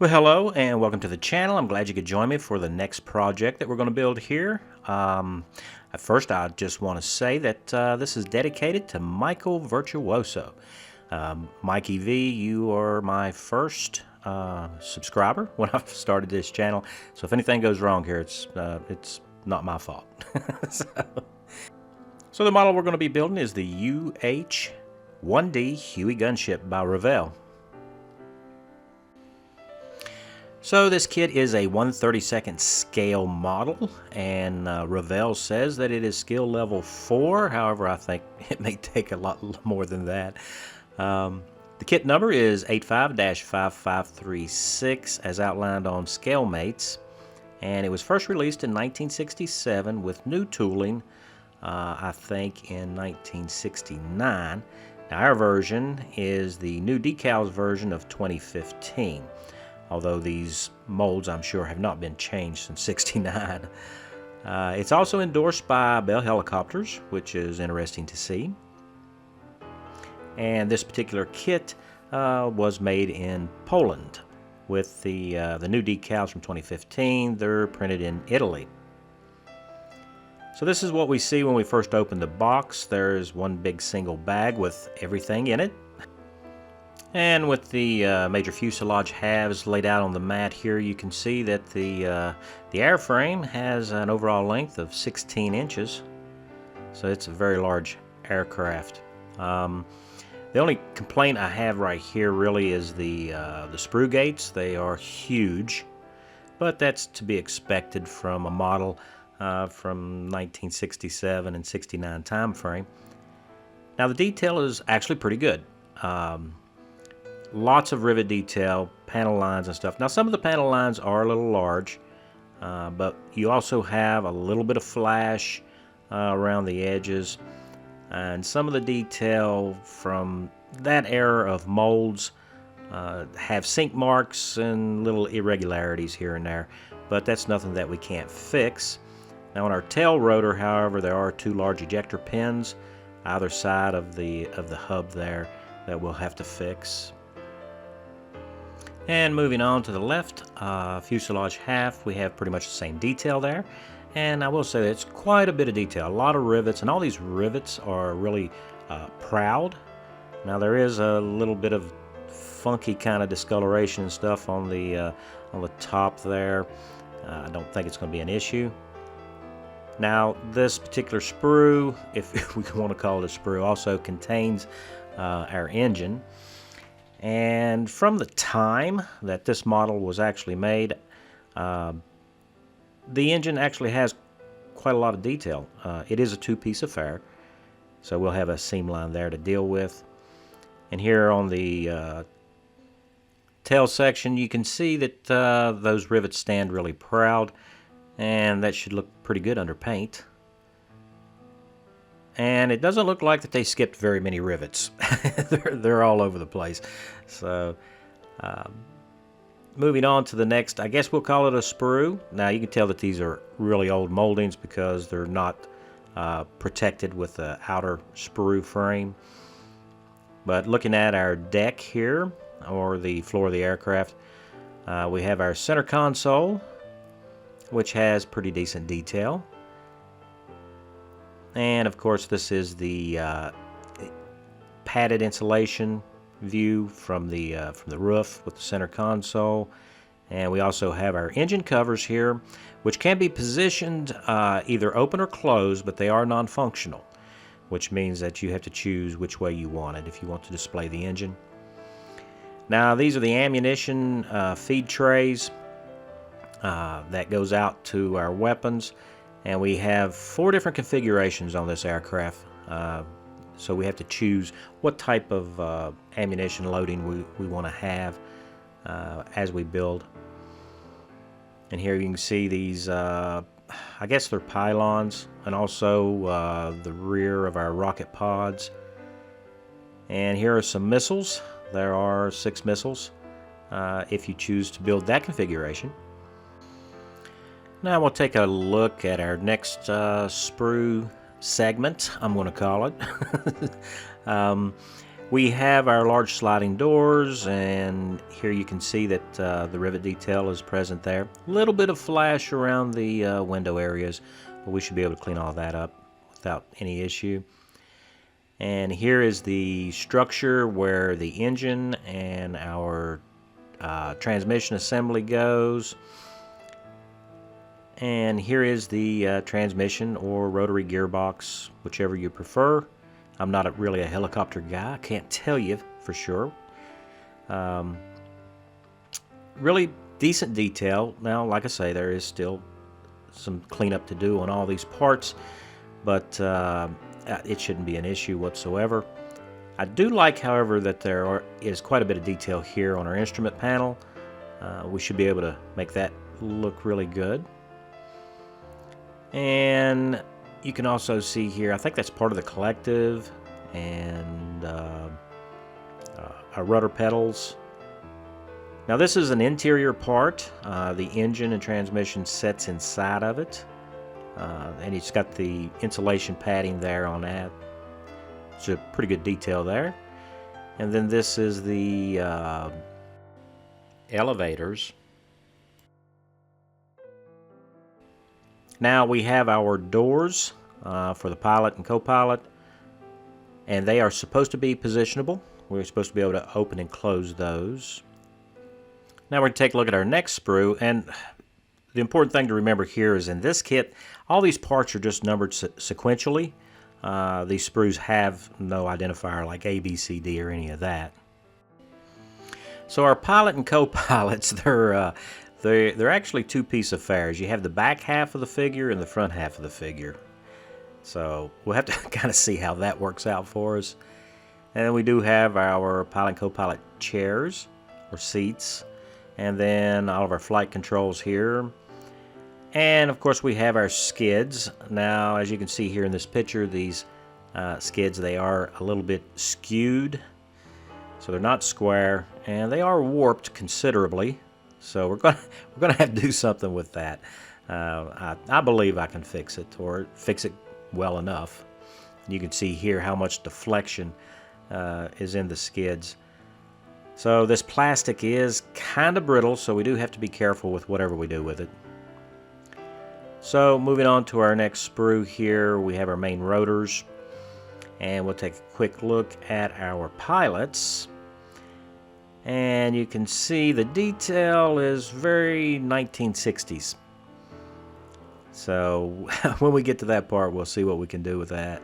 Well, hello and welcome to the channel. I'm glad you could join me for the next project that we're going to build here. At first, I just want to say that this is dedicated to Michael Virtuoso. Mikey V, you are my first subscriber when I started this channel. So if anything goes wrong here, it's not my fault. So the model we're going to be building is the UH-1D Huey Gunship by Revell. So this kit is a 1/32 scale model, and Revell says that it is skill level 4. However, I think it may take a lot more than that. The kit number is 85-5536 as outlined on ScaleMates, and it was first released in 1967 with new tooling, I think in 1969. Now our version is the new Decals version of 2015. Although these molds, I'm sure, have not been changed since '69. It's also endorsed by Bell Helicopters, which is interesting to see. And this particular kit was made in Poland. With the new decals from 2015, they're printed in Italy. So this is what we see when we first open the box. There's one big single bag with everything in it. And with the major fuselage halves laid out on the mat here, you can see that the airframe has an overall length of 16 inches. So it's a very large aircraft. The only complaint I have right here really is the sprue gates. They are huge, but that's to be expected from a model from 1967 and 69 time frame. Now the detail is actually pretty good. Lots of rivet detail, panel lines and stuff. Now some of the panel lines are a little large, but you also have a little bit of flash around the edges, and some of the detail from that era of molds have sink marks and little irregularities here and there, but that's nothing that we can't fix. Now on our tail rotor, however, there are two large ejector pins either side of the hub there that we'll have to fix. And moving on to the left, fuselage half, we have pretty much the same detail there. And I will say that it's quite a bit of detail, a lot of rivets, and all these rivets are really proud. Now there is a little bit of funky kind of discoloration and stuff on the top there. I don't think it's going to be an issue. Now this particular sprue, if we want to call it a sprue, also contains our engine. And from the time that this model was actually made, the engine actually has quite a lot of detail. It is a two-piece affair, so we'll have a seam line there to deal with. And here on the tail section, you can see that those rivets stand really proud, and that should look pretty good under paint. And it doesn't look like that they skipped very many rivets. they're all over the place. So moving on to the next, I guess we'll call it a sprue. Now you can tell that these are really old moldings because they're not protected with the outer sprue frame. But looking at our deck here, or the floor of the aircraft, we have our center console, which has pretty decent detail. And of course this is the padded insulation view from the roof with the center console. And we also have our engine covers here, which can be positioned either open or closed, but they are non-functional, which means that you have to choose which way you want it if you want to display the engine. Now these are the ammunition feed trays that goes out to our weapons. And we have 4 different configurations on this aircraft, so we have to choose what type of ammunition loading we want to have as we build. And here you can see these, I guess they're pylons, and also the rear of our rocket pods. And here are some missiles. There are 6 missiles if you choose to build that configuration. Now we'll take a look at our next sprue segment, I'm going to call it. We have our large sliding doors, and here you can see that the rivet detail is present there. A little bit of flash around the window areas, but we should be able to clean all that up without any issue. And here is the structure where the engine and our transmission assembly goes. And here is the transmission or rotary gearbox, whichever you prefer. I'm not really a helicopter guy. I can't tell you for sure. Really decent detail. Now, like I say, there is still some cleanup to do on all these parts, but it shouldn't be an issue whatsoever. I do like, however, that there is quite a bit of detail here on our instrument panel. We should be able to make that look really good. And you can also see here, I think that's part of the collective, and our rudder pedals. Now this is an interior part. The engine and transmission sets inside of it, and it's got the insulation padding there on that. It's a pretty good detail there. And then this is the elevators. Now we have our doors for the pilot and co-pilot, and they are supposed to be positionable. We're supposed to be able to open and close those. Now we're going to take a look at our next sprue, and the important thing to remember here is in this kit, all these parts are just numbered sequentially. These sprues have no identifier like A, B, C, D or any of that. So our pilot and co-pilots, they're actually two-piece affairs. You have the back half of the figure and the front half of the figure. So we'll have to kind of see how that works out for us. And then we do have our pilot and co-pilot chairs or seats, and then all of our flight controls here. And of course we have our skids. Now, as you can see here in this picture, these skids, they are a little bit skewed. So they're not square, and they are warped considerably. So we're gonna have to do something with that. I believe I can fix it, or fix it well enough. You can see here how much deflection is in the skids. So this plastic is kind of brittle, so we do have to be careful with whatever we do with it. So moving on to our next sprue here, we have our main rotors, and we'll take a quick look at our pilots. And you can see the detail is very 1960s. So when we get to that part, we'll see what we can do with that.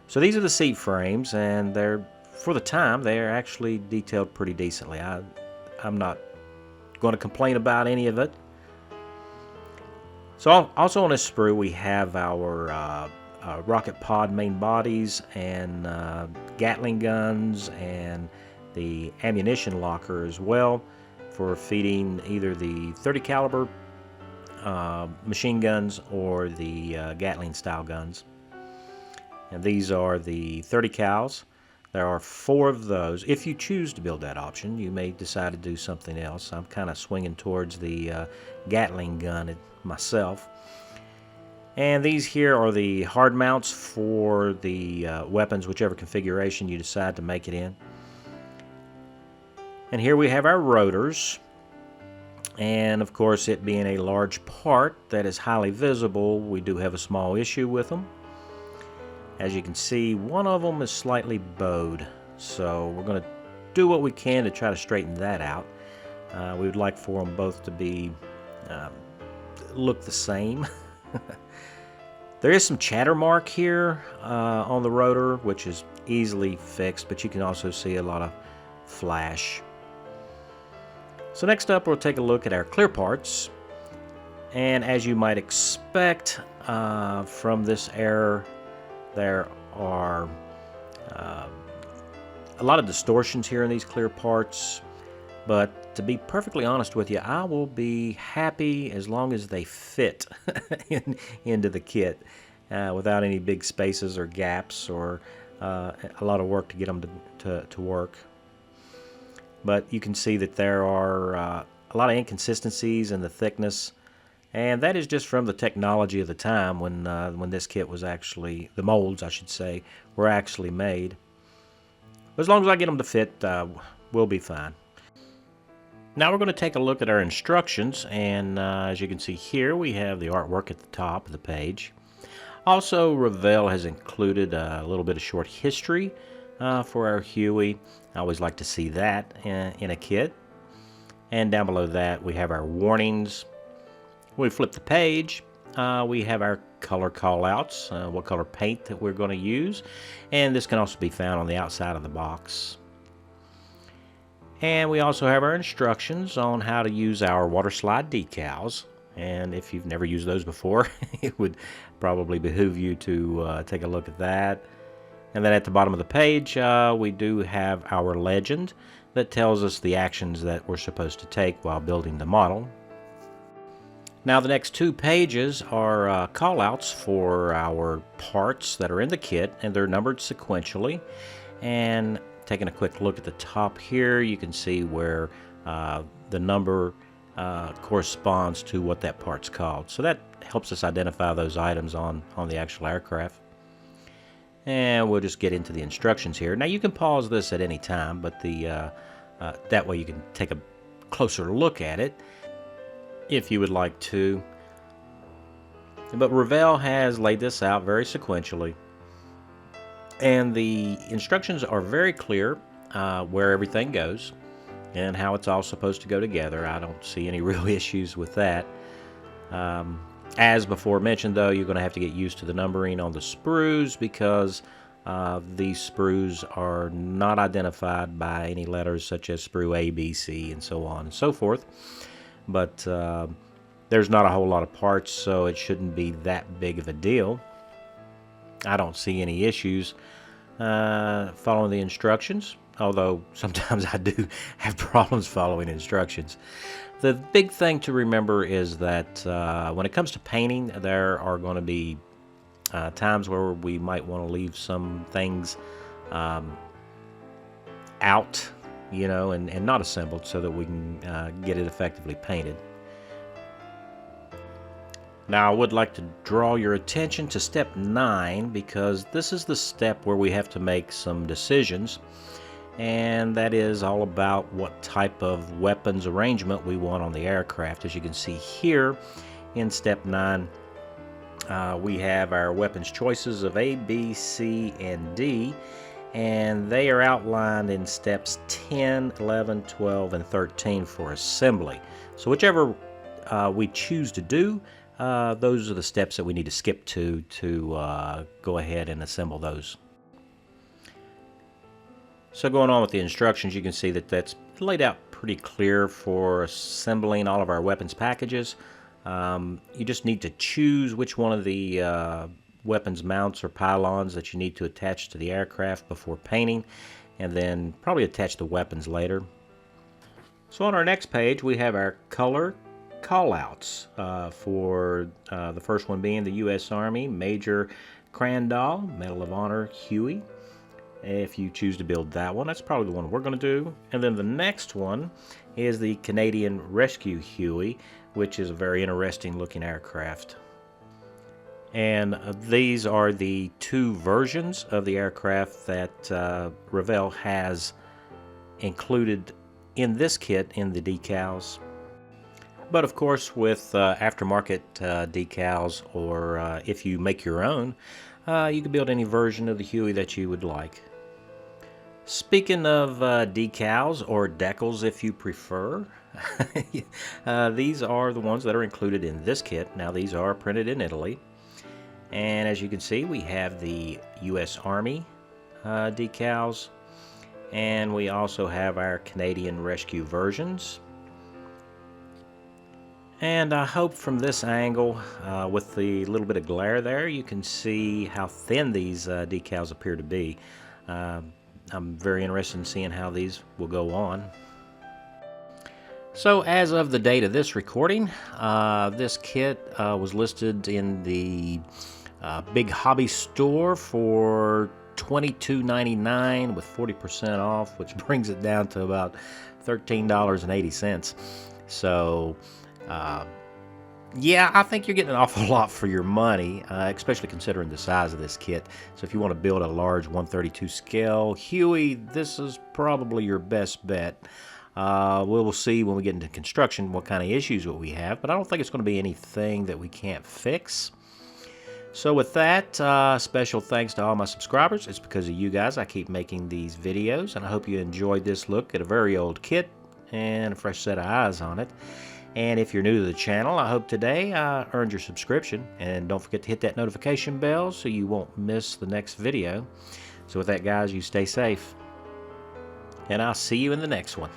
So these are the seat frames, and they're, for the time, they're actually detailed pretty decently. I'm not going to complain about any of it. So also on this sprue, we have our rocket pod main bodies and Gatling guns and the ammunition locker as well for feeding either the 30 caliber machine guns or the Gatling style guns. And these are the 30 cals. There are 4 of those. If you choose to build that option, you may decide to do something else. I'm kind of swinging towards the Gatling gun myself. And these here are the hard mounts for the weapons, whichever configuration you decide to make it in. And here we have our rotors. And of course, it being a large part that is highly visible, we do have a small issue with them. As you can see, one of them is slightly bowed. So we're going to do what we can to try to straighten that out. We would like for them both to be look the same. There is some chatter mark here on the rotor, which is easily fixed, but you can also see a lot of flash. So next up, we'll take a look at our clear parts. And as you might expect from this error, there are a lot of distortions here in these clear parts. But to be perfectly honest with you, I will be happy as long as they fit into the kit without any big spaces or gaps or a lot of work to get them to work. But you can see that there are a lot of inconsistencies in the thickness, and that is just from the technology of the time when this kit was actually, the molds I should say, were actually made. As long as I get them to fit, we'll be fine. Now we're going to take a look at our instructions, and as you can see here, we have the artwork at the top of the page. Also, Revell has included a little bit of short history for our Huey. I always like to see that in a kit. And down below that, we have our warnings. When we flip the page, we have our color callouts, what color paint that we're going to use. And this can also be found on the outside of the box. And we also have our instructions on how to use our water slide decals. And if you've never used those before, it would probably behoove you to take a look at that. And then at the bottom of the page, we do have our legend that tells us the actions that we're supposed to take while building the model. Now the next 2 pages are callouts for our parts that are in the kit, and they're numbered sequentially. And taking a quick look at the top here, you can see where the number corresponds to what that part's called. So that helps us identify those items on the actual aircraft. And we'll just get into the instructions here. Now you can pause this at any time, but that way you can take a closer look at it if you would like to. But Revell has laid this out very sequentially. And the instructions are very clear where everything goes and how it's all supposed to go together. I don't see any real issues with that. As before mentioned, though, you're going to have to get used to the numbering on the sprues because these sprues are not identified by any letters such as sprue A, B, C, and so on and so forth. But there's not a whole lot of parts, so it shouldn't be that big of a deal. I don't see any issues following the instructions, although sometimes I do have problems following instructions. The big thing to remember is that when it comes to painting, there are going to be times where we might want to leave some things out, you know, and not assembled so that we can get it effectively painted. Now I would like to draw your attention to step 9 because this is the step where we have to make some decisions, and that is all about what type of weapons arrangement we want on the aircraft. As you can see here in step 9, we have our weapons choices of A, B, C, and D, and they are outlined in steps 10, 11, 12, and 13 for assembly. So whichever we choose to do, those are the steps that we need to skip to go ahead and assemble those. So going on with the instructions, you can see that that's laid out pretty clear for assembling all of our weapons packages. You just need to choose which one of the weapons mounts or pylons that you need to attach to the aircraft before painting, and then probably attach the weapons later. So on our next page, we have our color callouts for the first one being the U.S. Army Major Crandall Medal of Honor Huey. If you choose to build that one, that's probably the one we're going to do. And then the next one is the Canadian Rescue Huey, which is a very interesting looking aircraft. And these are the 2 versions of the aircraft that Revell has included in this kit in the decals. But of course, with aftermarket decals, or if you make your own, you can build any version of the Huey that you would like. Speaking of decals, or decals if you prefer, these are the ones that are included in this kit. Now these are printed in Italy. And as you can see, we have the U.S. Army decals, and we also have our Canadian Rescue versions. And I hope from this angle, with the little bit of glare there, you can see how thin these decals appear to be. I'm very interested in seeing how these will go on. So as of the date of this recording, this kit was listed in the Big Hobby Store for $22.99 with 40% off, which brings it down to about $13.80. So Yeah, I think you're getting an awful lot for your money, especially considering the size of this kit. So if you want to build a large 132 scale Huey, this is probably your best bet. We'll see when we get into construction what kind of issues we have, but I don't think it's going to be anything that we can't fix. So with that, special thanks to all my subscribers. It's because of you guys I keep making these videos, and I hope you enjoyed this look at a very old kit and a fresh set of eyes on it. And if you're new to the channel, I hope today earned your subscription. And don't forget to hit that notification bell so you won't miss the next video. So with that, guys, you stay safe. And I'll see you in the next one.